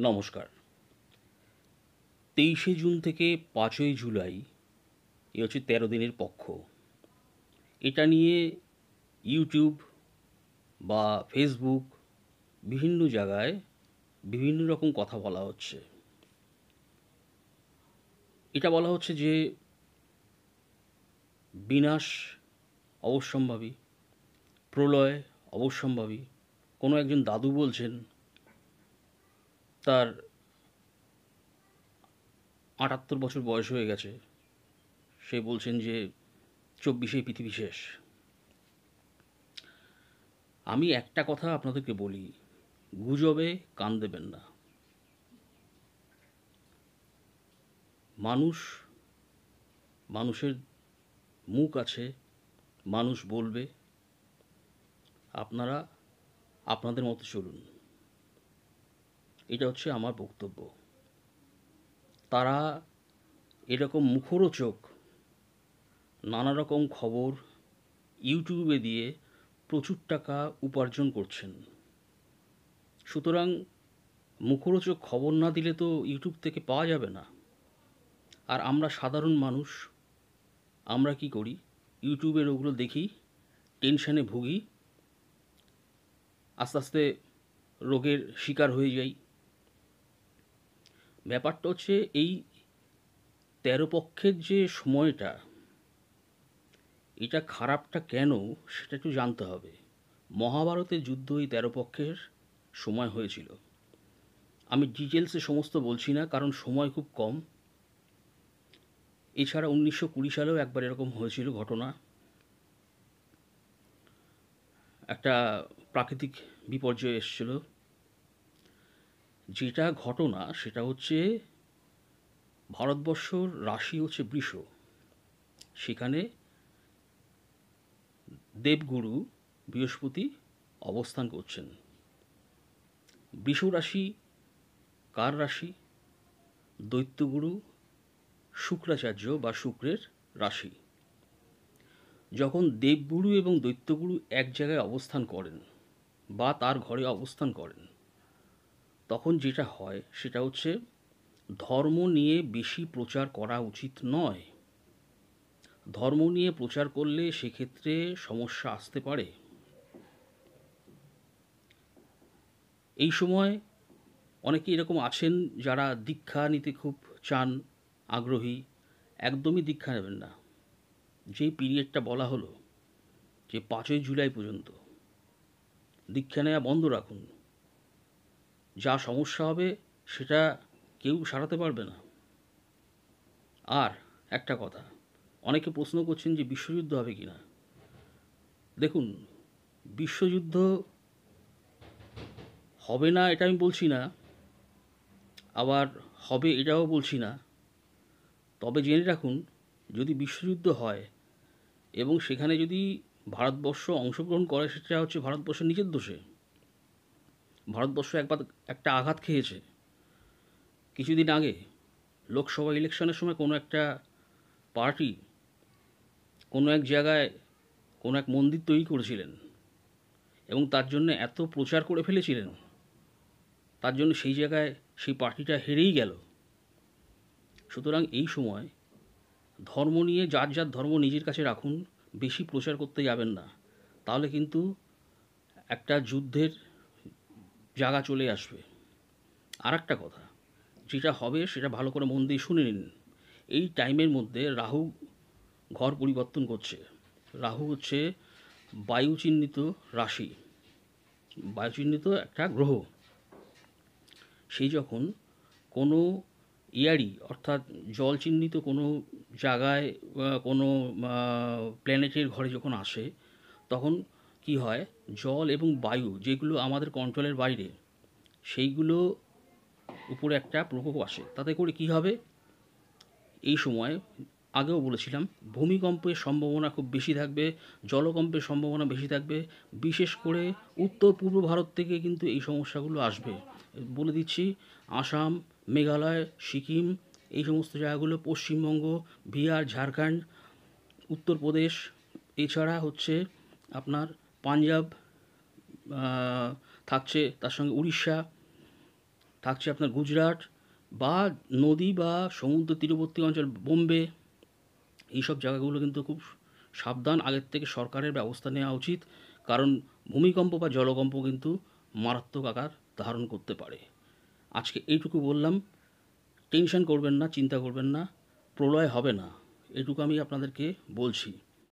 নমস্কার। ২৩শে জুন থেকে ৫ই জুলাই এ হচ্ছে ১৩ দিনের পক্ষ। এটা নিয়ে ইউটিউব বা ফেসবুক বিভিন্ন জায়গায় বিভিন্ন রকম কথা বলা হচ্ছে। এটা বলা হচ্ছে যে বিনাশ অবশ্যম্ভাবী, প্রলয় অবশ্যম্ভাবী। কোনো একজন দাদু বলছেন তার ৭৮ বছর বয়স হয়ে গেছে। সে বলছেন যে ২৪শেই পৃথিবী শেষ। আমি একটা কথা আপনাদেরকে বলি, গুজবে কান দেবেন না। মানুষের মুখ আছে, মানুষ বলবে, আপনারা আপনাদের মতো চলুন। এটা হচ্ছে আমার বক্তব্য। তারা এরকম মুখরোচক নানা রকম খবর ইউটিউবে দিয়ে প্রচুর টাকা উপার্জন করছেন। সুতরাং মুখরোচক খবর না দিলে তো ইউটিউব থেকে পাওয়া যাবে না। আর আমরা সাধারণ মানুষ, আমরা কি করি? ইউটিউবের ওগুলো দেখি, টেনশনে ভুগি, আস্তে আস্তে রোগের শিকার হয়ে যাই। ব্যাপারটা হচ্ছে এই ১৩ পক্ষের যে সময়টা, এটা খারাপটা কেন সেটা একটু জানতে হবে। মহাভারতের যুদ্ধ এই ১৩ পক্ষের সময় হয়েছিল। আমি ডিটেলসে সমস্ত বলছি না, কারণ সময় খুব কম। এছাড়া ১৯২০ সালেও একবার এরকম হয়েছিল ঘটনা। একটা প্রাকৃতিক বিপর্যয় এসেছিল। যেটা ঘটনা সেটা হচ্ছে ভারতবর্ষর রাশি হচ্ছে বৃষ। সেখানে দেবগুরু বৃহস্পতি অবস্থান করছেন। বৃষ রাশি কার রাশি? দৈত্যগুরু শুক্রাচার্য বা শুক্রের রাশি। যখন দেবগুরু এবং দৈত্যগুরু এক জায়গায় অবস্থান করেন বা তার ঘরে অবস্থান করেন, তখন যেটা হয় সেটা হচ্ছে ধর্ম নিয়ে বেশি প্রচার করা উচিত নয়। ধর্ম নিয়ে প্রচার করলে সেক্ষেত্রে সমস্যা আসতে পারে। এই সময় অনেকে এরকম আছেন যারা দীক্ষা নিতে খুব চান, আগ্রহী। একদমই দীক্ষা নেবেন না। যেই পিরিয়ডটা বলা হলো যে ৫ই জুলাই পর্যন্ত দীক্ষা নেওয়া বন্ধ রাখুন। যা সমস্যা হবে সেটা কেউ সারাতে পারবে না। আর একটা কথা, অনেকে প্রশ্ন করছেন যে বিশ্বযুদ্ধ হবে কি না। দেখুন, বিশ্বযুদ্ধ হবে না এটা আমি বলছি না, আবার হবে এটাও বলছি না। তবে জেনে রাখুন, যদি বিশ্বযুদ্ধ হয় এবং সেখানে যদি ভারতবর্ষ অংশগ্রহণ করে, সেটা হচ্ছে ভারতবর্ষের নিজের দোষে। ভারতবর্ষ একবার একটা আঘাত খেয়েছে। কিছুদিন আগে লোকসভা ইলেকশনের সময় কোনো একটা পার্টি কোনো এক জায়গায় কোনো এক মন্দির তৈরি করেছিলেন এবং তার জন্য এত প্রচার করে ফেলেছিলেন, তার জন্য সেই জায়গায় সেই পার্টিটা হেরেই গেল। সুতরাং এই সময় ধর্ম নিয়ে যার যার ধর্ম নিজের কাছে রাখুন, বেশি প্রচার করতে যাবেন না। তাহলে কিন্তু একটা যুদ্ধের জায়গা চলে আসবে। আর একটা কথা, যেটা হবে সেটা ভালো করে মন দিয়ে শুনে নিন। এই টাইমের মধ্যে রাহু ঘর পরিবর্তন করছে। রাহু হচ্ছে বায়ু চিহ্নিত রাশি, বায়ু চিহ্নিত একটা গ্রহ। সেই যখন কোনো ইয়ারি অর্থাৎ জল চিহ্নিত কোনো জায়গায় কোনো প্ল্যানেটের ঘরে যখন আসে, তখন কি হয়, জল এবং বায়ু যেগুলো আমাদের কন্ট্রোলের বাইরে, সেইগুলো উপরে একটা প্রকোপ আসে। তাতে করে কি হবে, এই সময় আগেও বলেছিলাম ভূমিকম্পের সম্ভাবনা খুব বেশি থাকবে, জলকম্পের সম্ভাবনা বেশি থাকবে। বিশেষ করে উত্তর পূর্ব ভারত থেকে কিন্তু এই সমস্যাগুলো আসবে। বলে দিচ্ছি, আসাম, মেঘালয়, সিকিম, এই সমস্ত জায়গাগুলো, পশ্চিমবঙ্গ, বিহার, ঝাড়খণ্ড, উত্তরপ্রদেশ, এছাড়া হচ্ছে আপনার পাঞ্জাব থাকছে, তার সঙ্গে উড়িষ্যা, থাকছে আপনার গুজরাট বা নদী বা সমুদ্র তীরবর্তী অঞ্চল বোম্বে, এইসব জায়গাগুলো কিন্তু খুব সাবধান, আগের থেকে সরকারের ব্যবস্থা নেওয়া উচিত। কারণ ভূমিকম্প বা জলকম্প কিন্তু মারাত্মক আকার ধারণ করতে পারে। আজকে এইটুকু বললাম। টেনশন করবেন না, চিন্তা করবেন না, প্রলয় হবে না, এটুকু আমি আপনাদেরকে বলছি।